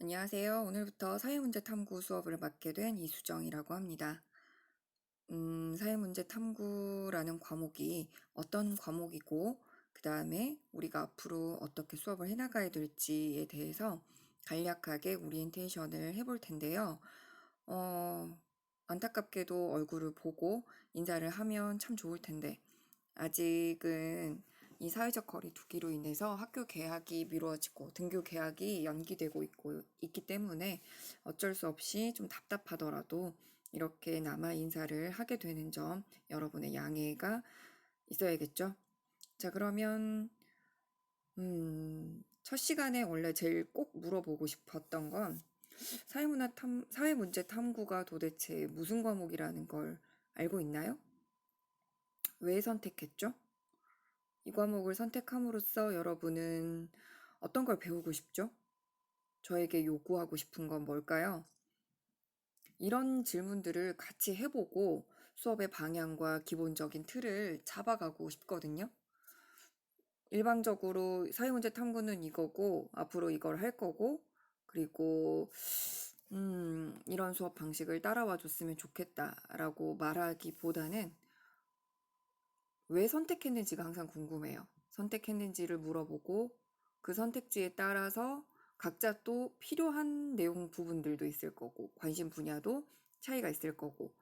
안녕하세요. 오늘부터 사회문제 탐구 수업을 맡게 된 이수정이라고 합니다. 사회문제 탐구라는 과목이 어떤 과목이고, 그 다음에 우리가 앞으로 어떻게 수업을 해나가야 될지에 대해서 간략하게 오리엔테이션을 해볼 텐데요. 안타깝게도 얼굴을 보고 인사를 하면 참 좋을 텐데, 아직은 이 사회적 거리 두기로 인해서 학교 개학이 미뤄지고 등교 개학이 연기되고 있기 때문에 어쩔 수 없이 좀 답답하더라도 이렇게 남아 인사를 하게 되는 점 여러분의 양해가 있어야겠죠? 자, 그러면 첫 시간에 원래 제일 꼭 물어보고 싶었던 건 사회문제 탐구가 도대체 무슨 과목이라는 걸 알고 있나요? 왜 선택했죠? 이 과목을 선택함으로써 여러분은 어떤 걸 배우고 싶죠? 저에게 요구하고 싶은 건 뭘까요? 이런 질문들을 같이 해보고 수업의 방향과 기본적인 틀을 잡아가고 싶거든요. 일방적으로 사회문제 탐구는 이거고, 앞으로 이걸 할 거고, 그리고, 이런 수업 방식을 따라와 줬으면 좋겠다라고 말하기보다는 왜 선택했는지가 항상 궁금해요. 선택했는지를 물어보고 그 선택지에 따라서 각자 또 필요한 내용 부분들도 있을 거고 관심 분야도 차이가 있을 거고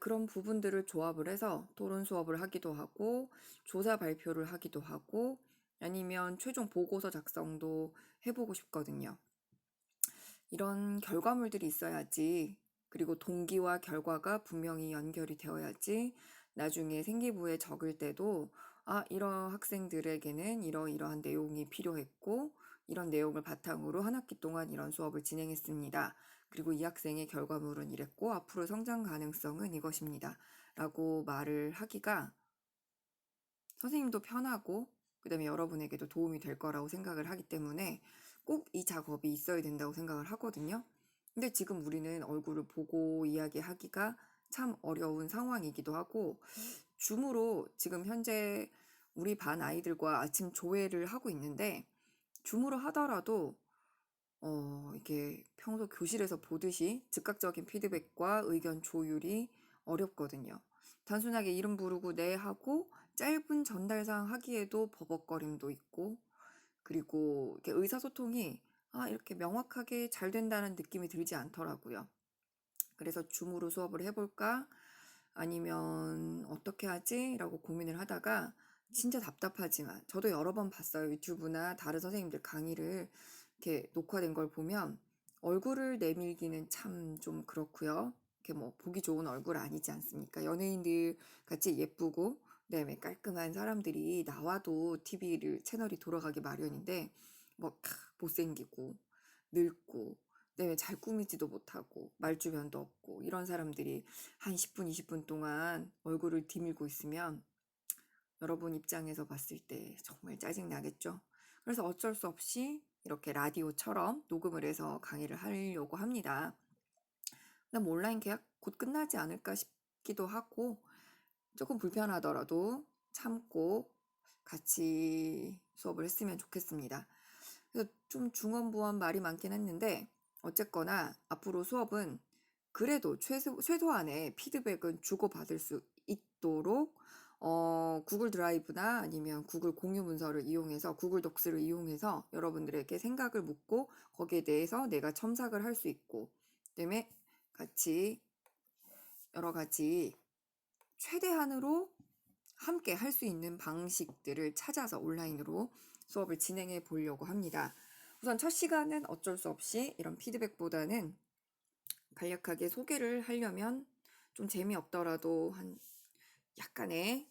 그런 부분들을 조합을 해서 토론 수업을 하기도 하고 조사 발표를 하기도 하고 아니면 최종 보고서 작성도 해보고 싶거든요. 이런 결과물들이 있어야지 그리고 동기와 결과가 분명히 연결이 되어야지 나중에 생기부에 적을 때도 이런 학생들에게는 이러이러한 내용이 필요했고 이런 내용을 바탕으로 한 학기 동안 이런 수업을 진행했습니다. 그리고 이 학생의 결과물은 이랬고 앞으로 성장 가능성은 이것입니다. 라고 말을 하기가 선생님도 편하고 그다음에 여러분에게도 도움이 될 거라고 생각을 하기 때문에 꼭 이 작업이 있어야 된다고 생각을 하거든요. 근데 지금 우리는 얼굴을 보고 이야기하기가 참 어려운 상황이기도 하고 줌으로 지금 현재 우리 반 아이들과 아침 조회를 하고 있는데 줌으로 하더라도 이게 평소 교실에서 보듯이 즉각적인 피드백과 의견 조율이 어렵거든요. 단순하게 이름 부르고 네 하고 짧은 전달사항 하기에도 버벅거림도 있고, 그리고 이렇게 의사소통이 이렇게 명확하게 잘 된다는 느낌이 들지 않더라고요. 그래서 줌으로 수업을 해볼까? 아니면 어떻게 하지? 라고 고민을 하다가 진짜 답답하지만 저도 여러 번 봤어요. 유튜브나 다른 선생님들 강의를 이렇게 녹화된 걸 보면 얼굴을 내밀기는 참 좀 그렇고요. 이렇게 뭐 보기 좋은 얼굴 아니지 않습니까? 연예인들 같이 예쁘고 그다음에 깔끔한 사람들이 나와도 TV를 채널이 돌아가기 마련인데 뭐 못생기고 늙고 그다음에 잘 꾸미지도 못하고 말주변도 없고 이런 사람들이 한 10분, 20분 동안 얼굴을 디밀고 있으면 여러분 입장에서 봤을 때 정말 짜증나겠죠? 그래서 어쩔 수 없이 이렇게 라디오처럼 녹음을 해서 강의를 하려고 합니다. 그다음 온라인 계약 곧 끝나지 않을까 싶기도 하고 조금 불편하더라도 참고 같이 수업을 했으면 좋겠습니다. 그래서 좀 중언부언 말이 많긴 했는데 어쨌거나 앞으로 수업은 그래도 최소한의 피드백은 주고받을 수 있도록 구글 드라이브나 아니면 구글 공유 문서를 이용해서 구글 독스를 이용해서 여러분들에게 생각을 묻고 거기에 대해서 내가 첨삭을 할 수 있고 그다음에 같이 여러 가지 최대한으로 함께 할 수 있는 방식들을 찾아서 온라인으로 수업을 진행해 보려고 합니다. 우선 첫 시간은 어쩔 수 없이 이런 피드백보다는 간략하게 소개를 하려면 좀 재미없더라도 한 약간의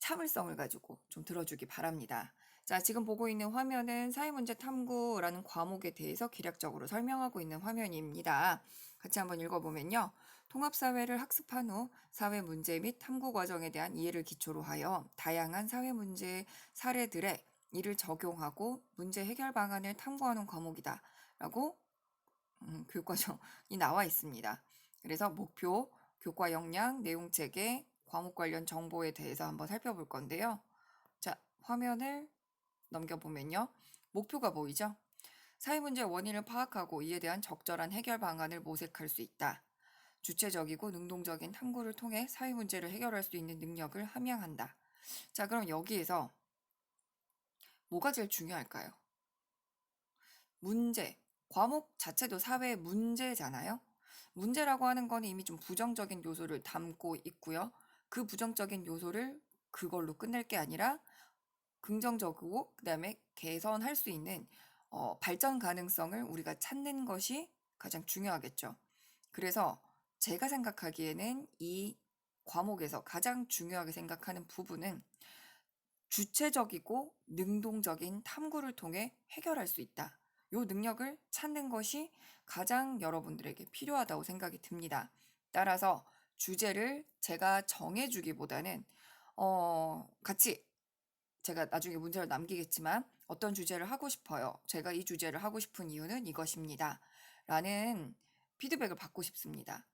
참을성을 가지고 좀 들어주기 바랍니다. 자, 지금 보고 있는 화면은 사회문제 탐구라는 과목에 대해서 기략적으로 설명하고 있는 화면입니다. 같이 한번 읽어보면요. 통합사회를 학습한 후 사회문제 및 탐구 과정에 대한 이해를 기초로 하여 다양한 사회문제 사례들에 이를 적용하고 문제 해결 방안을 탐구하는 과목이다. 라고 교육과정이 나와 있습니다. 그래서 목표, 교과 역량, 내용체계, 과목 관련 정보에 대해서 한번 살펴볼 건데요. 자, 화면을 넘겨보면요. 목표가 보이죠? 사회 문제의 원인을 파악하고 이에 대한 적절한 해결 방안을 모색할 수 있다. 주체적이고 능동적인 탐구를 통해 사회 문제를 해결할 수 있는 능력을 함양한다. 자, 그럼 여기에서 뭐가 제일 중요할까요? 문제. 과목 자체도 사회의 문제잖아요. 문제라고 하는 거는 이미 좀 부정적인 요소를 담고 있고요. 그 부정적인 요소를 그걸로 끝낼 게 아니라 긍정적이고 그다음에 개선할 수 있는 발전 가능성을 우리가 찾는 것이 가장 중요하겠죠. 그래서 제가 생각하기에는 이 과목에서 가장 중요하게 생각하는 부분은 주체적이고 능동적인 탐구를 통해 해결할 수 있다. 요 능력을 찾는 것이 가장 여러분들에게 필요하다고 생각이 듭니다. 따라서 주제를 제가 정해주기보다는 같이 제가 나중에 문제를 남기겠지만 어떤 주제를 하고 싶어요. 제가 이 주제를 하고 싶은 이유는 이것입니다. 라는 피드백을 받고 싶습니다.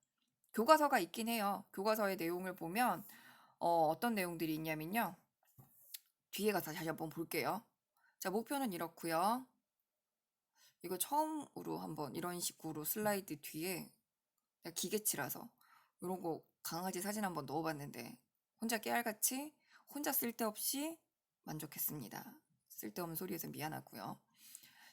교과서가 있긴 해요. 교과서의 내용을 보면 어떤 내용들이 있냐면요. 뒤에 가서 다시 한번 볼게요. 자, 목표는 이렇고요. 이거 처음으로 한번 이런 식으로 슬라이드 뒤에 기계치라서 이런 거 강아지 사진 한번 넣어봤는데 혼자 깨알같이 혼자 쓸데없이 만족했습니다. 쓸데없는 소리에서 미안하고요.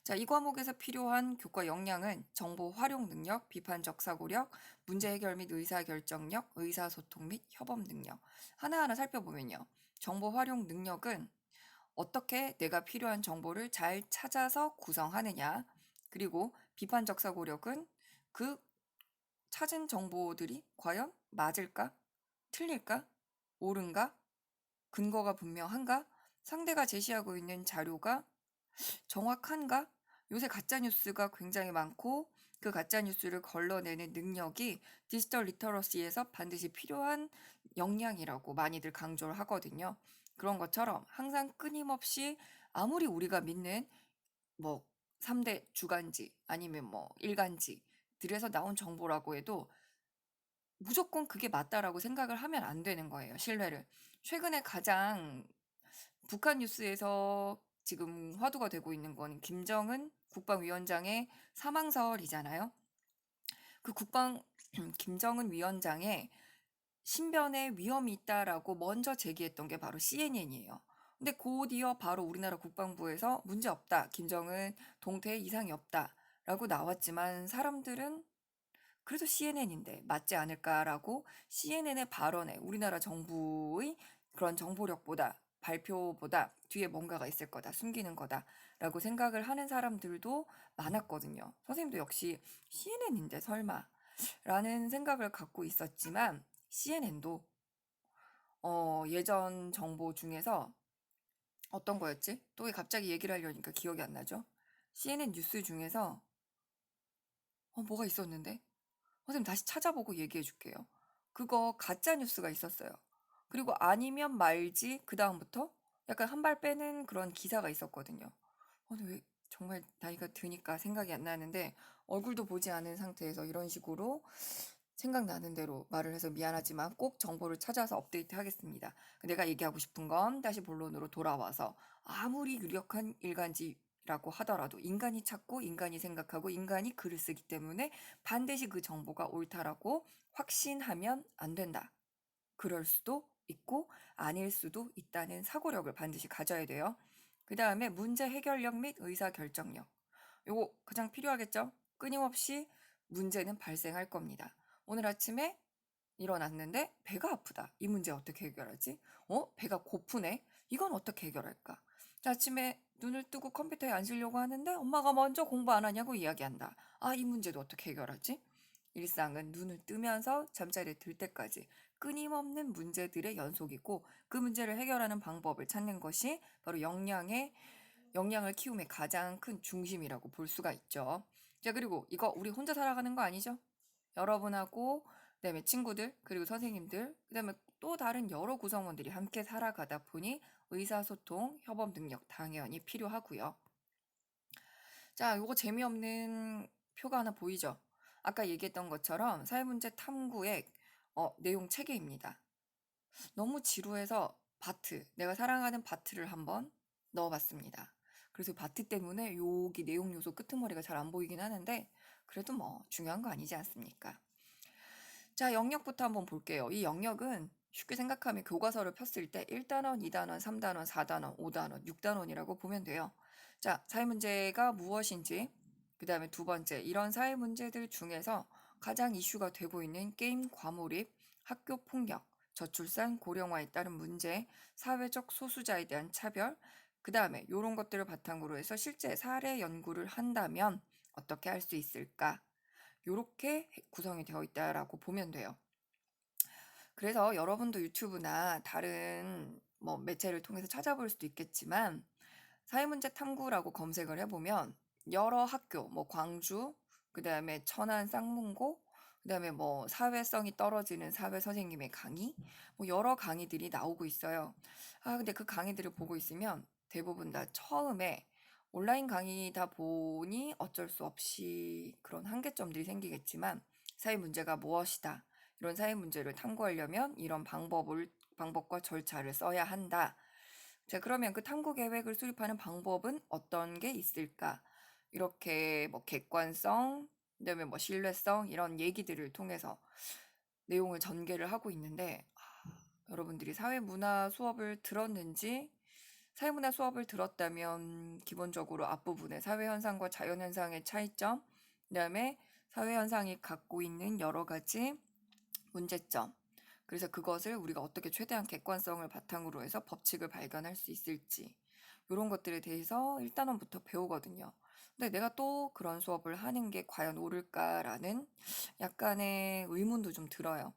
자, 이 과목에서 필요한 교과 역량은 정보 활용 능력, 비판적 사고력, 문제 해결 및 의사결정력, 의사소통 및 협업 능력. 하나하나 살펴보면요. 정보 활용 능력은 어떻게 내가 필요한 정보를 잘 찾아서 구성하느냐. 그리고 비판적 사고력은 그 찾은 정보들이 과연 맞을까? 틀릴까? 옳은가? 근거가 분명한가? 상대가 제시하고 있는 자료가 정확한가? 요새 가짜뉴스가 굉장히 많고 그 가짜뉴스를 걸러내는 능력이 디지털 리터러시에서 반드시 필요한 역량이라고 많이들 강조를 하거든요. 그런 것처럼 항상 끊임없이 아무리 우리가 믿는 뭐 3대 주간지 아니면 뭐 일간지들에서 나온 정보라고 해도 무조건 그게 맞다라고 생각을 하면 안 되는 거예요, 신뢰를. 최근에 가장 북한 뉴스에서 지금 화두가 되고 있는 건 김정은 국방위원장의 사망설이잖아요. 그 김정은 위원장의 신변에 위험이 있다라고 먼저 제기했던 게 바로 CNN이에요. 근데 곧이어 바로 우리나라 국방부에서 문제 없다. 김정은 동태에 이상이 없다라고 나왔지만 사람들은 그래도 CNN인데 맞지 않을까라고 CNN의 발언에 우리나라 정부의 그런 정보력보다 발표보다 뒤에 뭔가가 있을 거다, 숨기는 거다라고 생각을 하는 사람들도 많았거든요. 선생님도 역시 CNN인데 설마 라는 생각을 갖고 있었지만 CNN도 예전 정보 중에서 어떤 거였지? 또 왜 갑자기 얘기를 하려니까 기억이 안 나죠? CNN 뉴스 중에서 뭐가 있었는데? 선생님 다시 찾아보고 얘기해 줄게요. 그거 가짜 뉴스가 있었어요. 그리고 아니면 말지 그 다음부터 약간 한 발 빼는 그런 기사가 있었거든요. 근데 왜 정말 나이가 드니까 생각이 안 나는데 얼굴도 보지 않은 상태에서 이런 식으로 생각나는 대로 말을 해서 미안하지만 꼭 정보를 찾아서 업데이트 하겠습니다. 내가 얘기하고 싶은 건 다시 본론으로 돌아와서 아무리 유력한 일간지라고 하더라도 인간이 찾고 인간이 생각하고 인간이 글을 쓰기 때문에 반드시 그 정보가 옳다라고 확신하면 안 된다. 그럴 수도 있고 아닐 수도 있다는 사고력을 반드시 가져야 돼요. 그 다음에 문제 해결력 및 의사 결정력. 요거 가장 필요하겠죠? 끊임없이 문제는 발생할 겁니다. 오늘 아침에 일어났는데 배가 아프다. 이 문제 어떻게 해결하지? 배가 고프네. 이건 어떻게 해결할까? 자, 아침에 눈을 뜨고 컴퓨터에 앉으려고 하는데 엄마가 먼저 공부 안 하냐고 이야기한다. 이 문제도 어떻게 해결하지? 일상은 눈을 뜨면서 잠자리에 들 때까지 끊임없는 문제들의 연속이고 그 문제를 해결하는 방법을 찾는 것이 바로 역량을 키움의 가장 큰 중심이라고 볼 수가 있죠. 자, 그리고 이거 우리 혼자 살아가는 거 아니죠? 여러분하고 그다음에 친구들 그리고 선생님들 그다음에 또 다른 여러 구성원들이 함께 살아가다 보니 의사소통, 협업 능력 당연히 필요하고요. 자, 요거 재미없는 표가 하나 보이죠? 아까 얘기했던 것처럼 사회문제 탐구의 내용 체계입니다. 너무 지루해서 바트, 내가 사랑하는 바트를 한번 넣어봤습니다. 그래서 바트 때문에 여기 내용 요소 끄트머리가 잘 안 보이긴 하는데 그래도 뭐 중요한 거 아니지 않습니까? 자, 영역부터 한번 볼게요. 이 영역은 쉽게 생각하면 교과서를 폈을 때 1단원, 2단원, 3단원, 4단원, 5단원, 6단원이라고 보면 돼요. 자, 사회 문제가 무엇인지, 그 다음에 두 번째, 이런 사회 문제들 중에서 가장 이슈가 되고 있는 게임 과몰입, 학교 폭력, 저출산, 고령화에 따른 문제, 사회적 소수자에 대한 차별, 그 다음에 이런 것들을 바탕으로 해서 실제 사례 연구를 한다면 어떻게 할 수 있을까? 요렇게 구성이 되어 있다라고 보면 돼요. 그래서 여러분도 유튜브나 다른 뭐 매체를 통해서 찾아볼 수도 있겠지만 사회문제 탐구라고 검색을 해보면 여러 학교, 뭐 광주, 그 다음에 천안 쌍문고, 그 다음에 뭐 사회성이 떨어지는 사회 선생님의 강의, 뭐 여러 강의들이 나오고 있어요. 아, 근데 그 강의들을 보고 있으면 대부분 다 처음에 온라인 강의다 보니 어쩔 수 없이 그런 한계점들이 생기겠지만 사회 문제가 무엇이다. 이런 사회 문제를 탐구하려면 이런 방법과 절차를 써야 한다. 자, 그러면 그 탐구 계획을 수립하는 방법은 어떤 게 있을까? 이렇게 뭐 객관성, 그다음에 뭐 신뢰성 이런 얘기들을 통해서 내용을 전개를 하고 있는데 여러분들이 사회문화 수업을 들었는지 사회문화 수업을 들었다면 기본적으로 앞부분에 사회현상과 자연현상의 차이점, 그다음에 사회현상이 갖고 있는 여러 가지 문제점, 그래서 그것을 우리가 어떻게 최대한 객관성을 바탕으로 해서 법칙을 발견할 수 있을지 이런 것들에 대해서 1단원부터 배우거든요. 근데 내가 또 그런 수업을 하는 게 과연 옳을까라는 약간의 의문도 좀 들어요.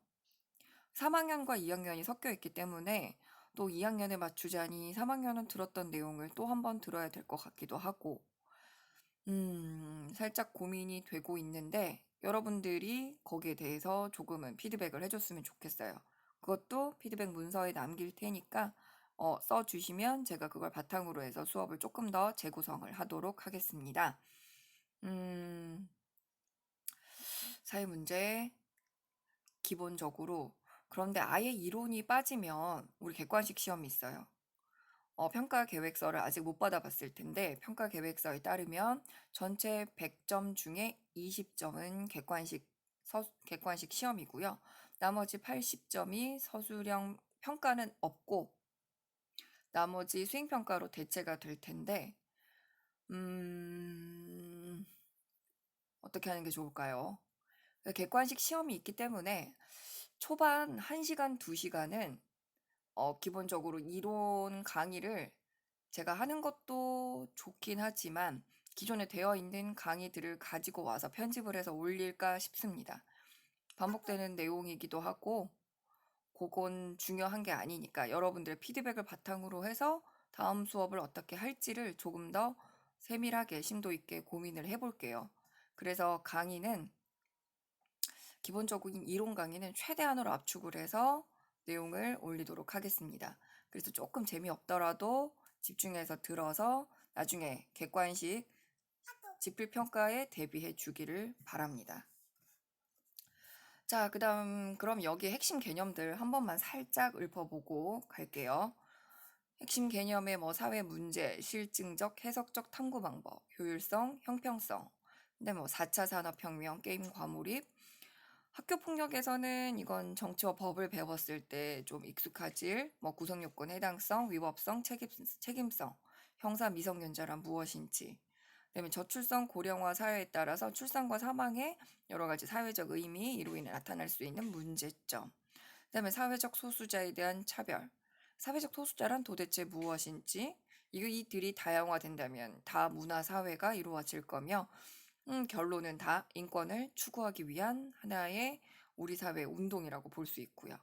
3학년과 2학년이 섞여 있기 때문에 또 2학년에 맞추자니 3학년은 들었던 내용을 또 한 번 들어야 될 것 같기도 하고 살짝 고민이 되고 있는데 여러분들이 거기에 대해서 조금은 피드백을 해줬으면 좋겠어요. 그것도 피드백 문서에 남길 테니까 써주시면 제가 그걸 바탕으로 해서 수업을 조금 더 재구성을 하도록 하겠습니다. 사회 문제 기본적으로 그런데 아예 이론이 빠지면 우리 객관식 시험이 있어요. 평가 계획서를 아직 못 받아봤을 텐데 평가 계획서에 따르면 전체 100점 중에 20점은 객관식 시험이고요. 나머지 80점이 서술형 평가는 없고 나머지 수행평가로 대체가 될 텐데 어떻게 하는 게 좋을까요? 객관식 시험이 있기 때문에 초반 1시간, 2시간은 기본적으로 이론 강의를 제가 하는 것도 좋긴 하지만 기존에 되어 있는 강의들을 가지고 와서 편집을 해서 올릴까 싶습니다. 반복되는 내용이기도 하고 그건 중요한 게 아니니까 여러분들의 피드백을 바탕으로 해서 다음 수업을 어떻게 할지를 조금 더 세밀하게 심도 있게 고민을 해볼게요. 그래서 강의는 기본적인 이론 강의는 최대한으로 압축을 해서 내용을 올리도록 하겠습니다. 그래서 조금 재미없더라도 집중해서 들어서 나중에 객관식 지필평가에 대비해 주기를 바랍니다. 자, 그럼 여기 핵심 개념들 한 번만 살짝 읊어보고 갈게요. 핵심 개념의 뭐 사회 문제, 실증적, 해석적 탐구 방법, 효율성, 형평성, 근데 뭐 4차 산업혁명, 게임 과몰입, 학교 폭력에서는 이건 정치와 법을 배웠을 때 좀 익숙하질, 뭐 구성요건 해당성, 위법성, 책임성, 형사 미성년자란 무엇인지, 그다음에 저출산 고령화 사회에 따라서 출산과 사망의 여러 가지 사회적 의미, 이로 인해 나타날 수 있는 문제점, 그다음에 사회적 소수자에 대한 차별, 사회적 소수자란 도대체 무엇인지, 이들이 다양화된다면 다 문화 사회가 이루어질 거며 결론은 다 인권을 추구하기 위한 하나의 우리 사회 운동이라고 볼 수 있고요.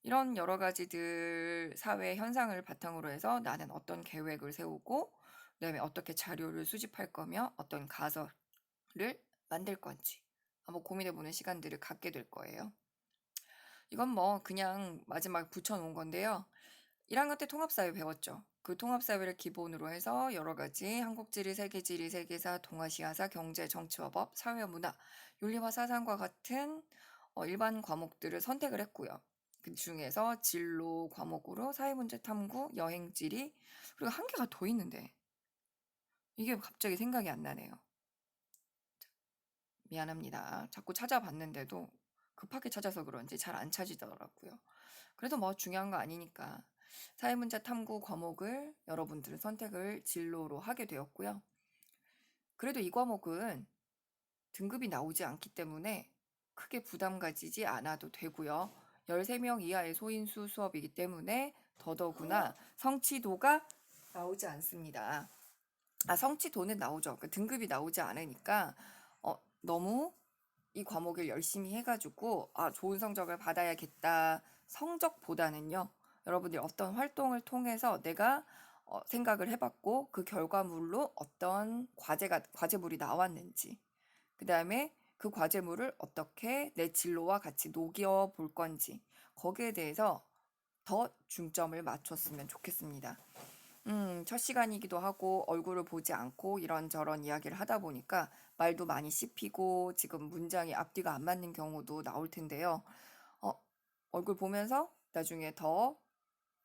이런 여러 가지들 사회 현상을 바탕으로 해서 나는 어떤 계획을 세우고 그다음에 어떻게 자료를 수집할 거며 어떤 가설을 만들 건지 한번 고민해보는 시간들을 갖게 될 거예요. 이건 뭐 그냥 마지막 붙여놓은 건데요. 1학년 때 통합사회 배웠죠. 그 통합사회를 기본으로 해서 여러 가지 한국지리, 세계지리, 세계사, 동아시아사, 경제, 정치와 법, 사회와 문화, 윤리와 사상과 같은 일반 과목들을 선택을 했고요. 그 중에서 진로 과목으로 사회문제 탐구, 여행지리, 그리고 한 개가 더 있는데 이게 갑자기 생각이 안 나네요. 미안합니다. 자꾸 찾아봤는데도 급하게 찾아서 그런지 잘 안 찾이더라고요. 그래도 뭐 중요한 거 아니니까 사회문제 탐구 과목을 여러분들은 선택을 진로로 하게 되었고요. 그래도 이 과목은 등급이 나오지 않기 때문에 크게 부담 가지지 않아도 되고요. 13명 이하의 소인수 수업이기 때문에 더더구나 성취도가 나오지 않습니다. 성취도는 나오죠. 그 등급이 나오지 않으니까 너무 이 과목을 열심히 해가지고 좋은 성적을 받아야겠다. 성적보다는요. 여러분들이 어떤 활동을 통해서 내가 생각을 해봤고 그 결과물로 어떤 과제물이 나왔는지 그 다음에 그 과제물을 어떻게 내 진로와 같이 녹여 볼 건지 거기에 대해서 더 중점을 맞췄으면 좋겠습니다. 첫 시간이기도 하고 얼굴을 보지 않고 이런저런 이야기를 하다 보니까 말도 많이 씹히고 지금 문장이 앞뒤가 안 맞는 경우도 나올 텐데요. 어, 얼굴 보면서 나중에 더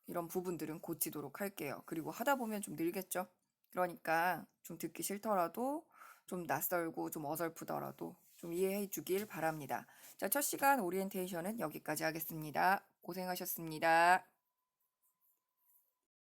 이런 부분들은 고치도록 할게요. 그리고 하다 보면 좀 늘겠죠. 그러니까 좀 듣기 싫더라도 좀 낯설고 좀 어설프더라도 좀 이해해 주길 바랍니다. 자, 첫 시간 오리엔테이션은 여기까지 하겠습니다. 고생하셨습니다.